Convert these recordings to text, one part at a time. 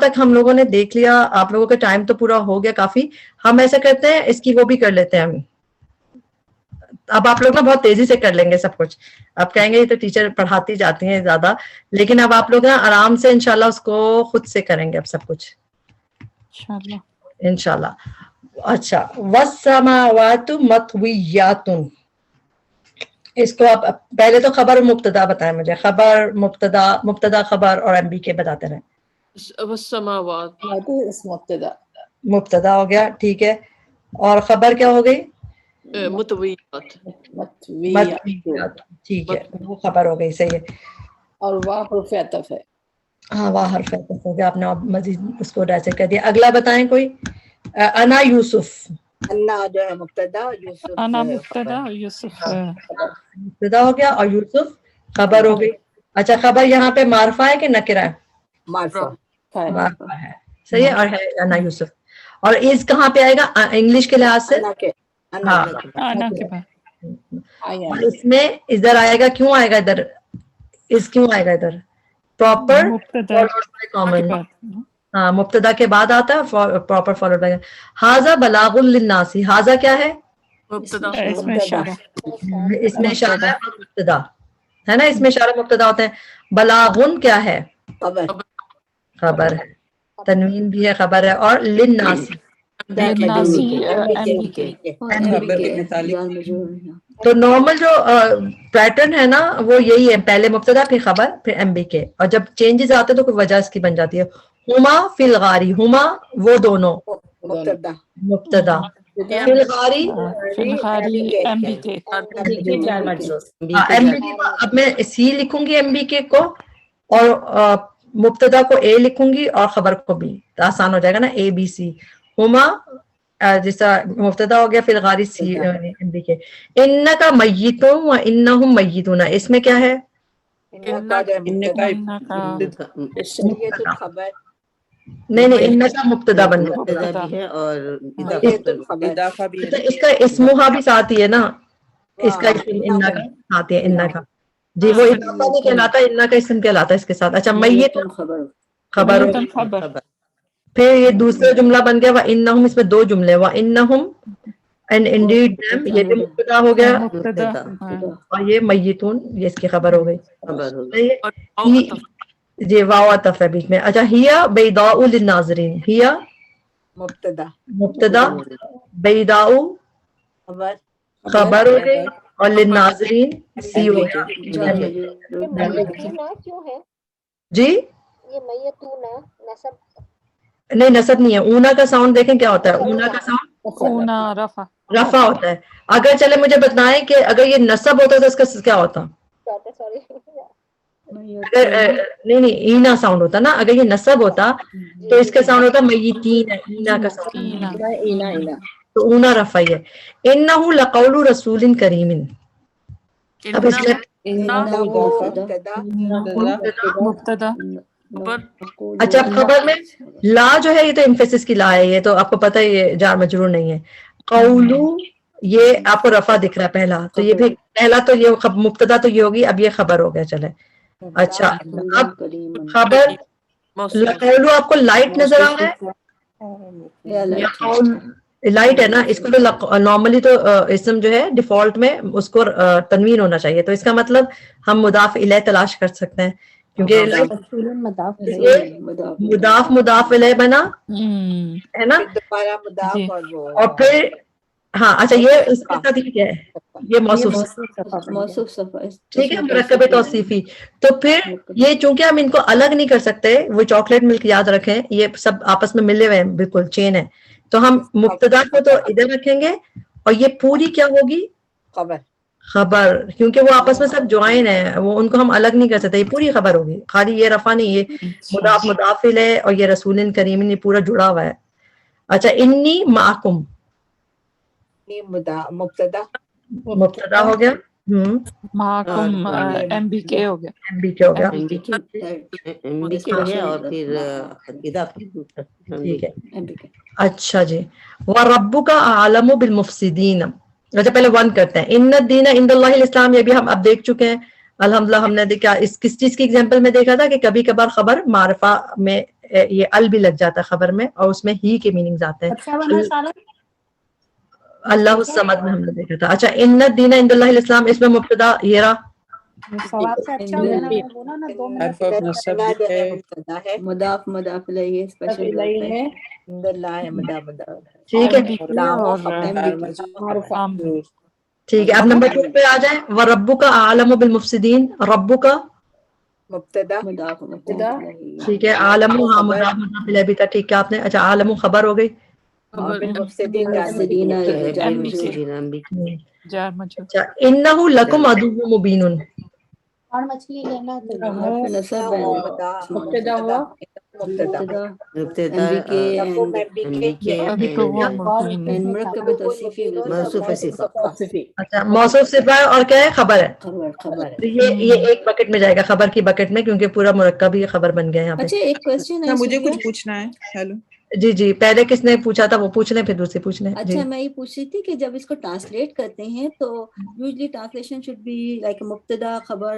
تک ہم لوگوں نے دیکھ لیا, آپ لوگوں کا ٹائم تو پورا ہو گیا کافی. ہم ایسا کرتے ہیں اس کی وہ بھی کر لیتے ہیں ہم. اب آپ لوگ نا بہت تیزی سے کر لیں گے سب کچھ. اب کہیں گے یہ تو ٹیچر پڑھاتی جاتی ہیں زیادہ, لیکن اب آپ لوگ نا آرام سے انشاءاللہ اس کو خود سے کریں گے اب سب کچھ انشاءاللہ. اچھا, والسماوات مطویات, اس کو آپ پہلے تو خبر مبتدا بتائیں مجھے. خبر مبتدا, مبتدا خبر اور ایم بی کے بتاتے رہیں. والسماوات مبتدا مبتدا ہو گیا, ٹھیک ہے. اور خبر کیا ہو گئی؟ مطویات. مطویات, ٹھیک ہے, وہ خبر ہو گئی, صحیح ہے. اور واہ حرف عطف ہے. ہاں واہ حرف عطف ہو گیا, آپ نے مزید اس کو ڈائسیکٹ کر دیا. اگلا بتائیں کوئی. انا یوسف, انا جو ہے مبتدا, یوسف انا جو ہے مبتدا یوسف مبتدا ہو گیا اور یوسف خبر ہو گئی. اچھا, خبر یہاں پہ معرفہ ہے کہ نکرہ ہے؟ معرفہ معرفہ ہے, صحیح ہے. اور ہے انا یوسف. اور از کہاں پہ آئے گا انگلش کے لحاظ سے؟ انا کے ہاں, آنا کے بعد اور اس میں ادھر آئے گا, کیوں آئے گا ادھر, اس کیوں آئے گا ادھر؟ پراپر مبتدا کے کامن. بعد. ہاں, مبتدا کے بعد آتا ہے پراپر فالوڈ بائی. ھذا بلاغ للناس, ھذا کیا ہے؟ مبتدا اس میں اشارہ اس میں اشارہ ہے اور مبتدا ہے نا, اس میں اشارہ مبتدا ہوتے ہیں. بلاغن کیا ہے؟ خبر خبر ہے, تنوین بھی ہے, خبر ہے. اور للناس, للناسی ایم بی کے. تو نارمل جو پیٹرن ہے نا وہ یہی ہے, پہلے مبتدا پھر خبر پھر ایم بی کے. اور جب چینجز آتے ہیں تو کوئی وجہ اس کی بن جاتی ہے. ہما فی الغاری, ہما وہ دونوں, مبتدا مبتدا. فی الغاری فی الغاری ایم بی کے. ایم بی کے کو اب میں سی لکھوں گی ایم بی کے کو, اور مبتدا کو اے لکھوں گی اور خبر کو بھی, تو آسان ہو جائے گا نا, اے بی سی. ہما جیسا مبتدا ہو گیا, فی الغاری سی ایم بی کے. انکا میتون و انہم میتون, اس میں کیا ہے؟ انکا جو ہے مبتدا, خبر نہیں نہیں, انکا مبتدا بن گیا. مبتدا بھی ہے اور اضافہ بھی تو اس کا اسمہا بھی ساتھ ہی ہے نا, اس کا اسم انکا ساتھ ہی ہے, انکا. جی وہ اضافہ نہیں کہلاتا, انکا اسم کہلاتا ہے اس کے ساتھ. اچھا, میتون خبر ہو گئی. خبر. پھر یہ دوسرا جملہ بن گیا وَإِنَّهُمْ, اس میں دو جملے, وَإِنَّهُمْ and indeed them, یہ بھی مبتدا ہو گیا, مبتدا اور یہ میتون یہ اس کی خبر ہو گئی. اور جی واو عطف ہے بیچ میں. اچھا, ہیا بیضاء للناظرین, ہیا مبتدا مبتدا, بیضاء خبر خبر ہو گئی, اور للناظرین سی ہو گیا. کیوں ہے جی یہ میتون نسب؟ نہیں نصب نہیں ہے, اونا کا ساؤنڈ دیکھیں کیا ہوتا ہے, اونا کا ساؤنڈ اونا رفع رفع ہوتا ہے. اگر چلے مجھے بتائیں کہ اگر یہ نصب ہوتا تو اس کا کیا ہوتا؟ سوری اگر نہیں اینا ساؤنڈ ہوتا نا, اگر یہ نصب ہوتا تو اس کا ساؤنڈ ہوتا میتین, اینا کا ساؤنڈ, تو اونا رفع ہے. انہ لقول رسول کریم, اب اس میں مبتدا. اچھا, خبر میں لا جو ہے یہ تو امفیسس کی لا ہے, یہ تو آپ کو پتہ ہے یہ جار مجرور نہیں ہے. قولو یہ آپ کو رفع دکھ رہا ہے پہلا, تو یہ بھی پہلا تو یہ مبتدا تو یہ ہوگی, اب یہ خبر ہو گیا. چلے اچھا, اب خبر لقولو آپ کو لائٹ نظر آ رہا ہے, لائٹ ہے نا, اس کو تو نارملی تو اسم جو ہے ڈیفالٹ میں اس کو تنوین ہونا چاہیے, تو اس کا مطلب ہم مضاف الیہ تلاش کر سکتے ہیں, کیونکہ مضاف مضاف الیہ بنا ہے نا, دوبارہ مضاف اور پھر ہاں. اچھا, یہ اس کے ساتھ یہ کیا ہے, یہ موصوف ٹھیک ہے, مرکب توصیفی. تو پھر یہ چونکہ ہم ان کو الگ نہیں کر سکتے, وہ چاکلیٹ ملک یاد رکھیں, یہ سب آپس میں ملے ہوئے ہیں, بالکل چین ہے, تو ہم مبتدا کو تو ادھر رکھیں گے, اور یہ پوری کیا ہوگی خبر, کیونکہ وہ آپس میں سب جوائن ہے, وہ ان کو ہم الگ نہیں کر سکتے, یہ پوری خبر ہوگی, خالی یہ رفع نہیں, یہ مضاف مضافل ہے, اور یہ رسول کریم, یہ پورا جڑا ہوا ہے. اچھا, انی معکم مبتدا مبتدا ہو گیا, معکم ایم بی کے ہو گیا, ایم بی کے ہو گیا, اور پھر ٹھیک ہے. اچھا جی, وَرَبُّكَ أَعْلَمُ بِالْمُفْسِدِينَ. اچھا پہلے ون کرتے ہیں, ان الدین عند اللہ الاسلام, یہ بھی ہم اب دیکھ چکے ہیں. الحمدللہ ہم نے دیکھا اس کس چیز کی ایگزامپل میں دیکھا تھا کہ کبھی کبھار خبر معرفہ میں یہ ال بھی لگ جاتا ہے خبر میں اور اس میں ہی کے میننگز آتے ہیں. اللہ الصمد میں ہم نے دیکھا تھا. اچھا ان الدین عند اللہ الاسلام اس میں مبتدا یہ رہا ثواب سے اچھا ہو گیا نا, میں نے بولا نا 2 منٹ. حرف آف نصب ہے, مبتدا ہے, مضاف مضاف الیہ اسپیشل ہے, عند اللہ ہے, مضاف. ٹھیک ہے ٹھیک ہے. اب نمبر 2 پہ آ جائیں. وَرَبُّكَ أَعْلَمُ بِالْمُفْسِدِينَ. ربک مبتدا مضاف ٹھیک ہے. عالم ہاں مضاف مضاف الیہ بھی تھا ٹھیک ہے آپ نے. اچھا عالم خبر ہو گئی. مفسدین جار مجھول. اچھا انہ لکم عدو مبین. اور مچھلی لینا تو نصب مبتدا ہوا, مبتدا ابھی تو وہ مبین مرکب توصیفی اچھا موصوف صفہ ہے اور کیا ہے خبر ہے. خبر. تو یہ ایک بکٹ میں جائے گا خبر کی بکٹ میں کیونکہ پورا مرکب ہی خبر بن گیا یہاں پہ. اچھا ایک کوشچن ہے مجھے کچھ پوچھنا ہے. ہیلو جی جی پہلے کس نے پوچھا تھا وہ پوچھ لیں پھر دوسری پوچھ لیں. اچھا میں یہ پوچھ رہی تھی کہ جب اس کو ٹرانسلیٹ کرتے ہیں تو usually translation should be like مبتدا خبر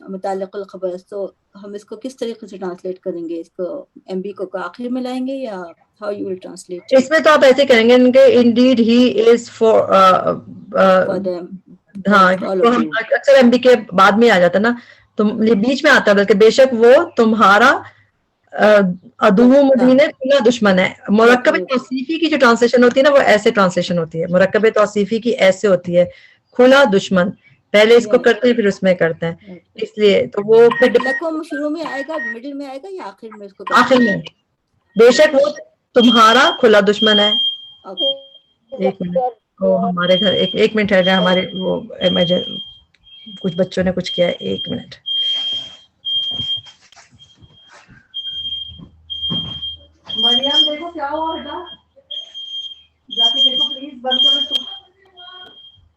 متعلق الخبر, تو ہم اس کو کس طریقے سے ٹرانسلیٹ کریں گے؟ اس کو ایم بی کو آخر میں لائیں گے یا ہاؤ یو ول ٹرانسلیٹ؟ اس میں تو آپ ایسے کریں گے کہ انڈیڈ ہی از فار ہاں اکثر ایم بی کے بعد میں آ جاتا نا تو یہ بیچ میں آتا ہے بلکہ بے شک وہ تمہارا عدو مبین ہے, تمہارا دشمن ہے. مرکب توصیفی کی جو ٹرانسلیشن ہوتی ہے نا وہ ایسے ٹرانسلیشن ہوتی ہے. مرکب توصیفی کی ایسے ہوتی ہے کھلا دشمن, پہلے اس کو کرتے ہیں پھر اس میں کرتے ہیں, اس لیے تو وہ لکم شروع میں آئے گا, مڈل میں آئے گا یا آخر میں اس کو؟ آخر میں بے شک وہ تمہارا کھلا دشمن ہے. ایک منٹ وہ ہمارے گھر ایک منٹ ہے ہمارے وہ کچھ بچوں نے کچھ کیا ہے, ایک منٹ. مریم دیکھو کیا ہوا بیٹا, جا کے دیکھو پلیز, بند کرو اس کو.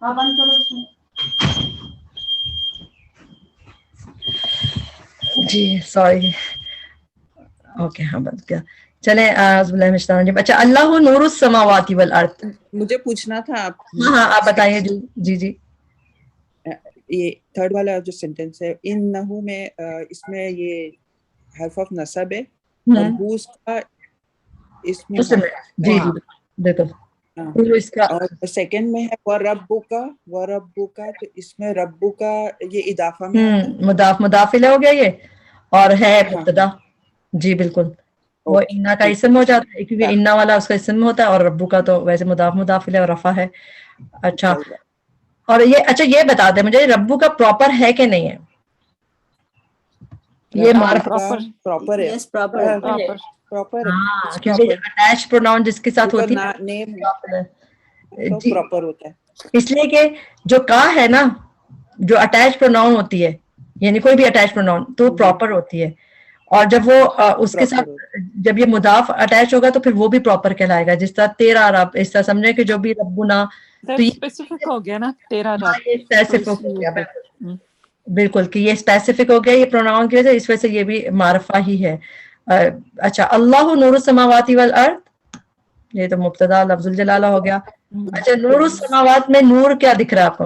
ہاں بند کرو اس کو. جی سوری اوکے ہاں بند کیا. چلیں اعوذ باللہ من الشیطان الرجیم. اچھا اللہ نور السماوات والارض. مجھے پوچھنا تھا آپ. ہاں آپ بتائیے. جی جی یہ تھرڈ والا جو سینٹینس ہے انہو میں اس میں یہ حرف آف نصب ہے اور ہوس کا اس میں جی جی بالکل اس کا. اور سیکنڈ میں ہے وَرَبُّكَ تو اس میں ربو کا یہ اضافہ میں مضاف مضاف الیہ ہو گیا یہ اور ہے مبتدا. جی بالکل وہ انا کا اسم ہو جاتا ہے کیونکہ انا والا اس کا اسم ہوتا ہے اور ربو کا تو ویسے مضاف مضاف الیہ اور رفع ہے. اچھا اور یہ اچھا یہ بتا دیں مجھے ربو کا پراپر ہے کہ نہیں ہے؟ یہ پراپر ہے. ہاں کیونکہ اٹیچ پروناؤن جس کے ساتھ ہوتی ہے پراپر ہوتا ہے, اس لیے کہ جو کا ہے نا جو اٹیچ پروناؤن ہوتی ہے یعنی کوئی بھی اٹیچ پروناؤن تو پراپر ہوتی ہے, اور جب وہ اس کے ساتھ جب یہ مضاف اٹیچ ہوگا تو پھر وہ بھی پراپر کہلائے گا. جس طرح تیرا رب, اس طرح سمجھے کہ جو بھی ربنا تو یہ اسپیسیفک ہو گیا نا تیرا رب, اسپیسیفک ہو گیا بالکل کہ یہ اسپیسیفک ہو گیا یہ پروناؤن کی وجہ سے, اس وجہ سے یہ بھی معرفہ ہی ہے. اچھا اللہ نور السماوات والارض یہ تو مبتدا لفظ الجلالہ ہو گیا. اچھا نور السماوات میں نور کیا دکھ رہا ہے آپ کو؟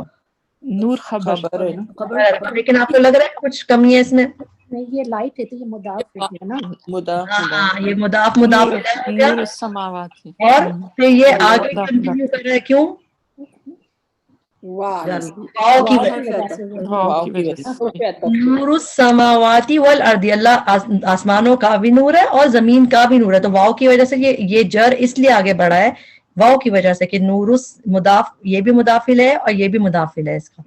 نور خبر ہے لیکن آپ کو لگ رہا ہے کچھ کمی ہے اس میں؟ نہیں یہ لائٹ ہے تو یہ مضاف ہے نا, ہاں یہ مضاف مضاف نور السماوات اور پھر یہ آگے کنٹینیو کر رہا ہے کیوں؟ واو کی وجہ سے. نور السماوات والارض اللہ آسمانوں کا بھی نور ہے اور زمین کا بھی نور ہے. تو واو کی وجہ سے یہ جر اس لیے آگے بڑھا ہے واو کی وجہ سے کہ نور مضاف یہ بھی مضافل ہے اور یہ بھی مضافل ہے اس کا.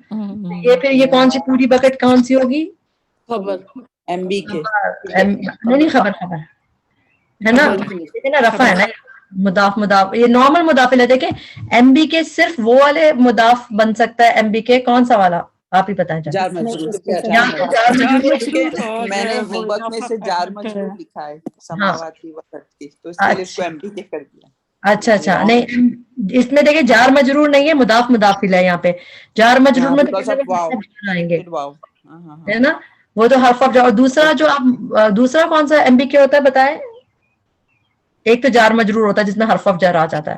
یہ پھر یہ کون سی پوری بکٹ کون سی ہوگی؟ خبر ایم بی کے نہیں خبر ہے نا رفع ہے نا مضاف مضاف یہ نارمل مضافل ہے. دیکھیں ایم بی کے صرف وہ والے مضاف بن سکتا ہے ایم بی کے کون سا والا آپ ہی بتائیں. جار مجرور میں نے ہوم ورک میں سے جار مجرور لکھا ہے سماواتی والارض تو اس کے لیے اس کو ایم بی کے کر دیا. اچھا نہیں اس میں دیکھیں جار مجرور نہیں ہے مضاف مضافل ہے. یہاں پہ جار مجرور میں آئیں گے ہے نا وہ تو حرف آف. اور دوسرا جو آپ دوسرا کون سا ایم بی کے ہوتا ہے بتائیں؟ ایک تو جار مجرور ہوتا ہے جس میں حرف آف جر آ جاتا ہے.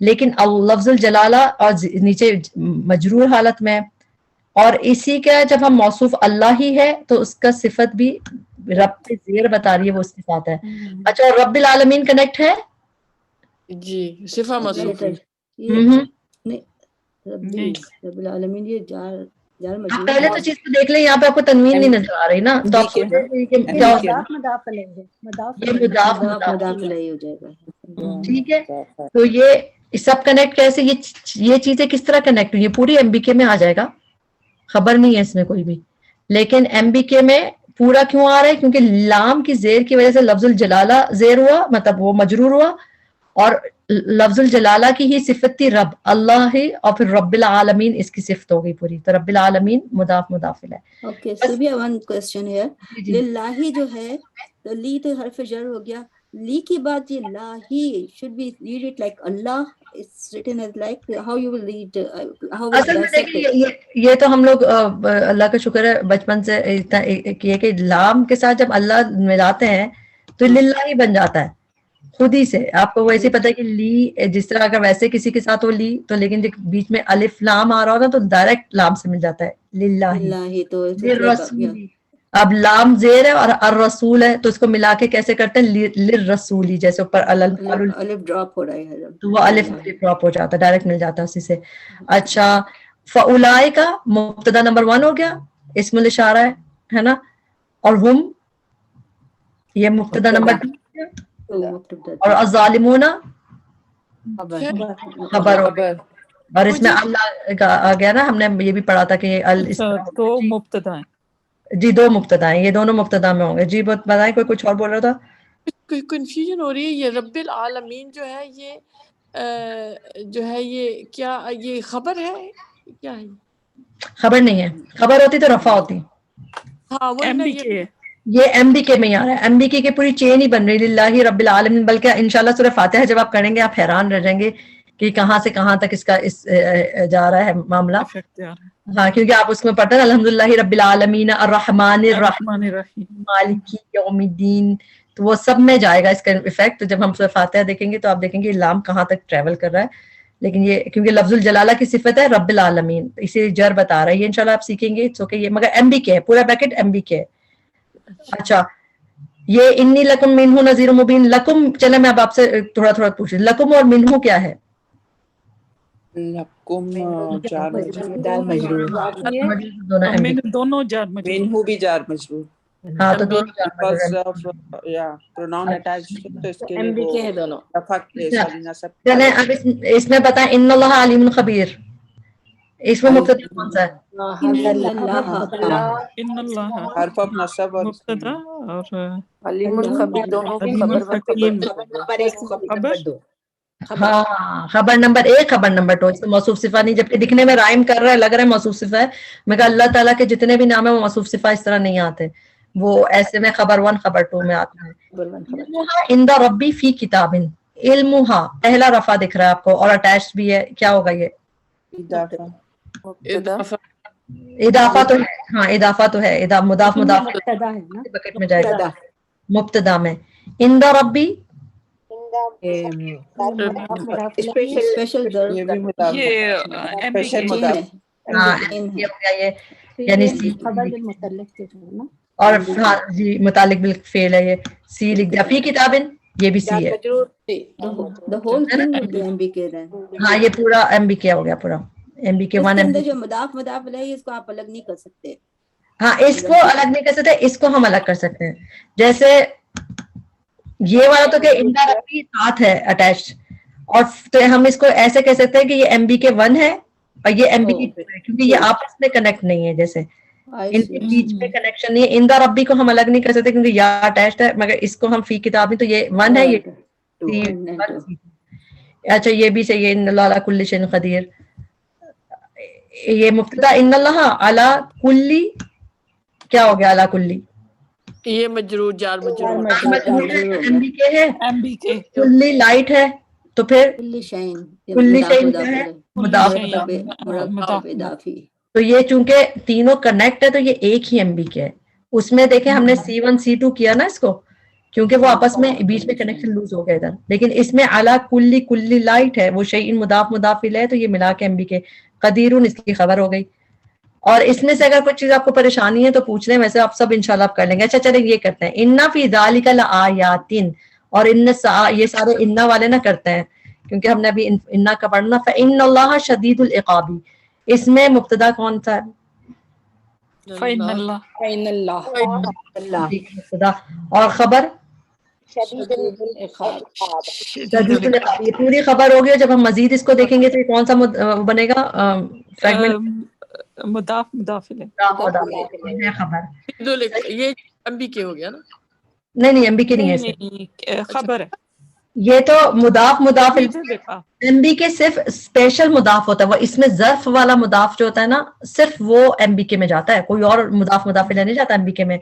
لیکن لفظ الجلالہ اور نیچے مجرور حالت میں، اور اسی کا جب ہم موصوف اللہ ہی ہے تو اس کا صفت بھی رب کے زیر بتا رہی ہے، وہ اس کے ساتھ ہے. اچھا اور رب العالمین کنیکٹ ہے؟ جی صفہ موصوف ہے. رب العالمین یہ جار آپ پہلے تو چیز کو دیکھ لیں، یہاں پہ آپ کو تنوین نہیں نظر آ رہی نا، تو آپ سوچیں کہ کیا ہوگا، مضاف الیہ ہے، مضاف یہ مضاف الیہ ہو جائے گا. ٹھیک ہے. تو یہ سب کنیکٹ کیسے، یہ چیزیں کس طرح کنیکٹ ہوئی، یہ پوری ایم بی کے میں آ جائے گا، خبر نہیں ہے اس میں کوئی بھی، لیکن ایم بی کے میں پورا کیوں آ رہا ہے؟ کیونکہ لام کی زیر کی وجہ سے لفظ الجلالہ زیر ہوا، مطلب وہ مجرور ہوا، اور لفظ الجلالہ کی ہی صفت تھی رب، اللہ ہی، اور پھر رب العالمین اس کی صفت ہو گئی پوری، تو رب العالمین مضاف مضاف ہے. اوکے سبیا ون کوسچن ہے، للہ جو ہے تو لی تو حرف جر ہو گیا، لی کی بعد یہ لاہی should we read it like Allah, it's written as like how you will read how will اصل میں dissect it? دیکھیے یہ تو ہم لوگ اللہ کا شکر ہے بچپن سے یہ کہ لام کے ساتھ جب اللہ ملاتے ہیں تو للہ ہی بن جاتا ہے خود ہی سے. آپ کو ویسے پتہ ہے کہ لی جس طرح اگر ویسے کسی کے ساتھ وہ لی تو، لیکن بیچ میں الف لام آ رہا ہوگا تو ڈائریکٹ لام سے مل جاتا ہے للہ. تو اب لام زیر ہے اور الرسول ہے تو اس کو ملا کے کیسے کرتے ہیں، للرسولی، جیسے اوپر الف ڈراپ ہو رہا ہے تو وہ الف ڈراپ ہو جاتا ہے، ڈائریکٹ مل جاتا ہے اسی سے. اچھا فاولائک کا مبتدا نمبر 1 ہو گیا، اسم الاشارہ ہے نا، اور ہم یہ مبتدا نمبر 2، اور الظالمون خبر ہو گیا. اور اس میں اللہ کا آ گیا نا، ہم نے یہ بھی پڑھا تھا کہ دو مبتدا ہیں. جی 2 مبتدا ہیں، یہ دونوں مبتدا میں ہوں گے. جی بتائیں، کوئی کچھ اور بول رہا تھا؟ کوئی کنفیوژن ہو رہی ہے، یہ رب العالمین جو ہے یہ کیا یہ خبر ہے کیا ہے؟ خبر نہیں ہے، خبر ہوتی تو رفع ہوتی. ہاں وہ یہ ایم بی کے میں ہی آ رہا ہے، ایم بی کے پوری چین ہی بن رہی للہ رب العالمین. بلکہ انشاءاللہ سورہ فاتحہ جب آپ کریں گے آپ حیران رہ جائیں گے کہ کہاں سے کہاں تک اس کا جا رہا ہے معاملہ. ہاں کیونکہ آپ اس میں پڑھتے ہیں الحمدللہ رب العالمین الرحمن الرحیم مالک یوم الدین، تو وہ سب میں جائے گا اس کا افیکٹ. تو جب ہم سورہ فاتحہ دیکھیں گے تو آپ دیکھیں گے لام کہاں تک ٹریول کر رہا ہے. لیکن یہ کیونکہ لفظ الجلالہ کی صفت ہے رب العالمین، اسی جر بتا رہا ہے. یہ انشاءاللہ آپ سیکھیں گے، یہ مگر ایم بی کے ہے، پورا بیکٹ ایم بی کے ہے. اچھا یہ انی لکم منہ نذیر مبین، لکم چلے میں اب آپ سے تھوڑا تھوڑا پوچھ، لکم اور منہ کیا ہے؟ لکم جار مجرور، دونوں جار مجرور، منہ بھی جار مجرور. ہاں تو دونوں because of pronoun attached تو اس کے لیے وہ دونوں. چلیں اب اس میں بتائیں ان اللہ علیم خبیر، اس میں مبتدا کون سا ہے؟ ان اللہ حرف آف نصب اور مبتدا اور علیم الخبیر دونوں کے خبر 2. ہاں خبر نمبر 1 خبر نمبر 2، اس میں موصوف صفہ نہیں، جبکہ دکھنے میں رائم کر رہا ہے، لگ رہا ہے موصوف صفہ ہے. میں کہا اللہ تعالیٰ کے جتنے بھی نام ہیں وہ موصوف صفہ اس طرح نہیں آتے، وہ ایسے میں خبر 1 خبر 2 میں آتا ہے. عند ربی فی کتاب، علمھا پہلا رفع دکھ رہا ہے آپ کو اور اٹیچ بھی ہے، کیا ہوگا یہ؟ اضافہ تو ہے، ہاں اضافہ تو ہے، مضاف مضاف بکٹ میں جائے گا مبتدا میں. عند ربی اسپیشل یہ بھی مطابق یہ اسپیشل مطابق ہاں یہ ہو گیا، یہ یعنی سی اور ہاں جی متعلق بالفعل ہے، یہ سی لکھ دیا. فی کتابن یہ بھی سی ہے، the whole thing would be MBK then. ہاں یہ پورا ایم بی کے ہو گیا، پورا ایم بی کے اس 1 کے ایم اندر بی. جو مضاف ہے اس کو آپ الگ نہیں کر سکتے. ہاں اس کو الگ نہیں کر سکتے، اس کو ہم الگ کر سکتے ہیں. جیسے یہ والا تو کہ اندا ربی ساتھ ہے اٹیچ، اور تو ہم اس کو ایسے کہہ سکتے ہیں کہ یہ ایم بی کے 1 ہے اور یہ ایم بی کے 2 ہے، کیونکہ یہ آپس میں کنیکٹ نہیں ہے. جیسے ان کے بیچ میں کنیکشن نہیں ہے. اندا ربی کو ہم الگ نہیں کر سکتے کیونکہ یا اٹیچڈ ہے، مگر اس کو ہم فی کتاب میں تو یہ 1 ہے، یہ 2. اچھا یہ بھی صحیح ہے، ان اللہ علی کل شیء قدیر. یہ مبتدا ان اللہ علی کلی کیا ہو گیا؟ علی کلی یہ مجرور جار مجرور ایم بی کے ہے، ایم بی کے کلی لائٹ ہے، تو پھر کلی شین کلی شیء کیا ہے؟ مضاف. مرکب اضافی. تو یہ چونکہ تینوں کنیکٹ ہے تو یہ ایک ہی ایم بی کے ہے. اس میں دیکھیں ہم نے C1 C2 کیا نا اس کو، کیونکہ وہ آپس میں بیچ میں کنیکشن لوز ہو گیا ادھر. لیکن اس میں علا کلی لائٹ ہے, وہ شیئن مضاف مضاف الیہ ہے, تو یہ ملا کے MB کے قدیرون اس کی خبر ہو گئی. اور اس میں سے اگر کوئی چیز آپ کو پریشانی ہے تو پوچھ لیں, ویسے آپ سب انشاءاللہ آپ کر لیں گے. اچھا چلیں یہ کرتے ہیں, انا فی ذالک لآیات, اور ان یہ سارے انا والے نہ کرتے ہیں کیونکہ ہم نے ابھی انا کا پڑھنا. فإن اللہ شدید العقاب, اس میں مبتدا کون سا ہے؟ فإن اللہ مبتدا, اور خبر شدید العقاب. شدید العقاب. یہ پوری خبر ہوگی, اور جب ہم مزید اس کو دیکھیں گے تو یہ کون سا بنے گا فریگمنٹ؟ مضاف مضاف الیہ. خبر یہ MBK ہو گیا نا. نہیں MB کے نہیں ہے, نہیں خبر ہے. یہ تو مضاف مضاف دیکھا MB کے صرف اسپیشل مضاف ہوتا ہے, وہ اس میں ظرف والا مضاف جو ہوتا ہے نا صرف وہ MB کے میں جاتا ہے, کوئی اور مضاف مضاف الیہ نہیں جاتا MB کے میں.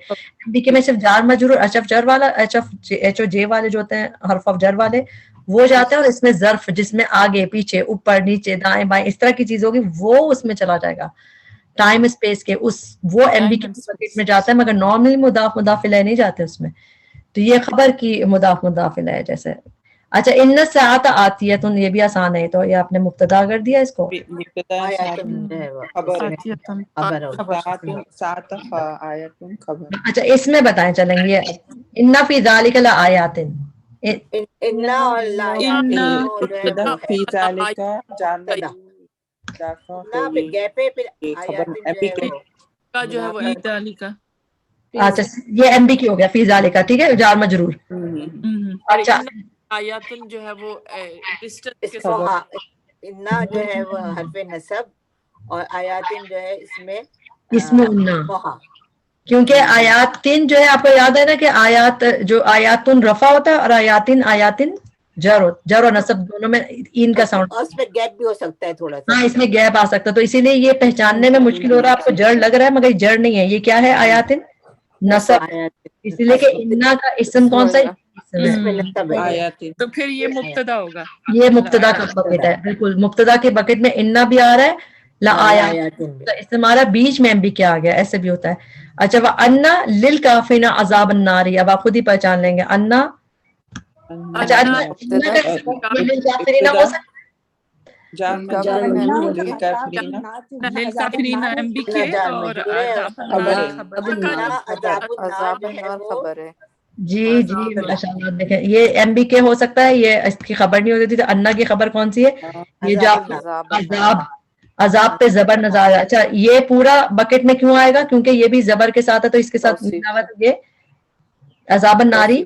MB کے میں صرف جار مجرور HF جر والا HO J والے جو ہوتے ہیں حرف آف جر والے وہ جاتے ہیں, اور اس میں ظرف جس میں آگے پیچھے اوپر نیچے دائیں بائیں اس طرح کی چیز ہوگی وہ اس میں چلا جائے گا ٹائم اسپیس کے, وہ MB کے بکیٹ میں جاتا ہے, مگر نارملی مضاف مضاف الیہ نہیں جاتے اس میں. تو یہ خبر کی مضاف مضاف الیہ ہے جیسے. اچھا ان الساعۃ آتیۃ, یہ بھی آسان ہے, تو یہ آپ نے مبتدا کر دیا اس کو. اچھا اس میں بتائیں چلیں گے, ان فی ذالک لآیات, جو ہے وہ اچھا یہ MB کی ہو گیا فی ذالک, ٹھیک ہے, جار مجرور. اچھا آیاتن جو ہے وہ ڈسٹنس کے انا جو ہے وہ حرف نصب اور آیاتن جو ہے اس میں انا, کیونکہ آیاتن جو ہے آپ کو یاد ہے نا کہ آیات جو آیاتن رفع ہوتا ہے اور آیاتن جر و نصب دونوں میں ان کا ساؤنڈ, اس میں گیپ بھی ہو سکتا ہے تھوڑا سا. ہاں اس میں گیپ آ سکتا ہے, تو اسی لیے یہ پہچاننے میں مشکل ہو رہا ہے. آپ کو جڑ لگ رہا ہے مگر جڑ نہیں ہے, یہ کیا ہے آیاتن نصب, اس لیے کہ انا کا اسم کون سا ہے, تو پھر یہ مبتدا ہوگا. یہ مبتدا کا بکٹ ہے, بالکل مبتدا کے بکٹ میں انا بھی آ رہا ہے, لآیات اس ہمارا بیچ میں بھی کیا آ گیا, ایسے بھی ہوتا ہے. اچھا وَأَنَّ لِلْكَافِرِينَ عَذَابَ النَّارِ, اب آپ خود ہی پہچان لیں گے انا. اچھا للکافرین ہو سکتا للکافرین MBK اور خبر ہے. جی ماشاء اللہ. دیکھیں یہ MB کے ہو سکتا ہے, یہ اس کی خبر نہیں ہوتی تھی. تو انا کی خبر کون سی ہے, یہ جو عذاب پہ زبر نظر آیا. اچھا یہ پورا بکٹ میں کیوں آئے گا, کیونکہ یہ بھی زبر کے ساتھ ہے, تو اس کے ساتھ یہ عذاب الناری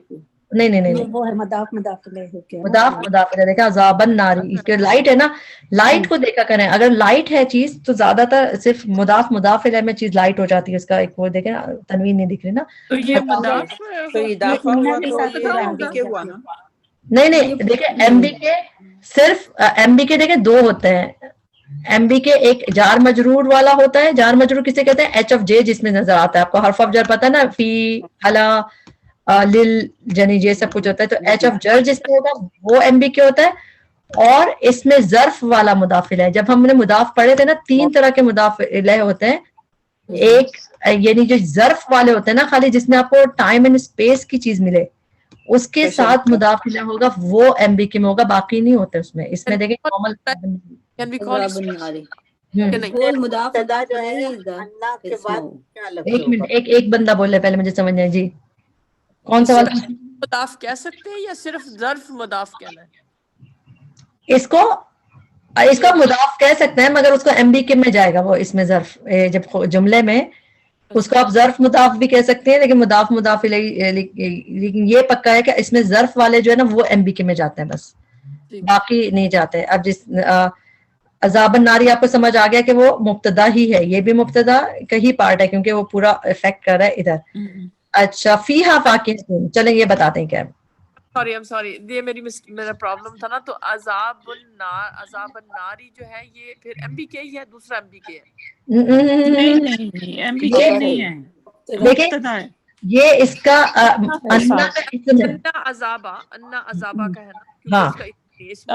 نہیں وہ ہے مضاف مضاف الیہ. مضاف دیکھا عذاب الناری, اس کے لائٹ ہے نا, لائٹ کو دیکھا کریں. اگر لائٹ ہے چیز تو زیادہ تر صرف مضاف الیہ میں چیز لائٹ ہو جاتی ہے, اس کا ایک وہ دیکھیں تنوین نہیں دکھ رہی نا. تو یہ مضاف نہیں دیکھیں MB کے صرف MB کے دیکھیں دو ہوتے ہیں. MB کے ایک جار مجرور والا ہوتا ہے, جار مجرور کسے کہتے ہیں, HF J جس میں نظر آتا ہے. آپ کو حرف آف جر پتا ہے نا, فی علا لل جنی یہ سب کچھ ہوتا ہے. تو HF جر جس میں ہوگا وہ MB کے ہوتا ہے. اور اس میں ظرف والا مضاف الیہ, جب ہم نے مضاف پڑھے تھے نا, 3 طرح کے مضاف الیہ ہوتے ہیں. ایک یعنی جو ظرف والے ہوتے ہیں نا, خالی جس میں آپ کو ٹائم اینڈ اسپیس کی چیز ملے, اس کے ساتھ مضاف الیہ ہوگا, وہ MB کے میں ہوگا, باقی نہیں ہوتے اس میں. اس میں دیکھیں نارمل ایک بندہ بولے پہلے مجھے سمجھ نہیں جی, کون سا والا مضاف کہہ سکتے ہیں یا صرف ظرف مضاف کہنا ہے؟ اس کو مضاف کہہ سکتے ہیں, مگر اس کو MB کے میں جائے گا وہ, اس میں ظرف جب جملے میں اس کو آپ ظرف مضاف بھی کہہ سکتے ہیں, لیکن مضاف لیکن یہ پکا ہے کہ اس میں ظرف والے جو ہے نا وہ MB کے میں جاتے ہیں, بس باقی نہیں جاتے. اب جس عذاب الناری آپ کو سمجھ آ گیا کہ وہ مبتدا ہی ہے, یہ بھی مبتدا کا ہی پارٹ ہے کیونکہ وہ پورا افیکٹ کر رہا ہے ادھر. اچھا فیہا فاکہۃ, چلیں یہ بتاتے ہیں کیا. سوری یہ میرا پرابلم تھا نا. تو عذاب الناری جو ہے یہ پھر MBK ہی ہے, دوسرا MBK ہے؟ نہیں MBK نہیں ہے, دیکھیں یہ اس کا انا عذابہ کا ہے نا, اس کا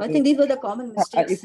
I think these were the common mistakes.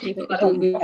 It will be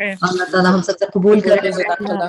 اللہ تعالیٰ ہم سب سے قبول کرے. اللہ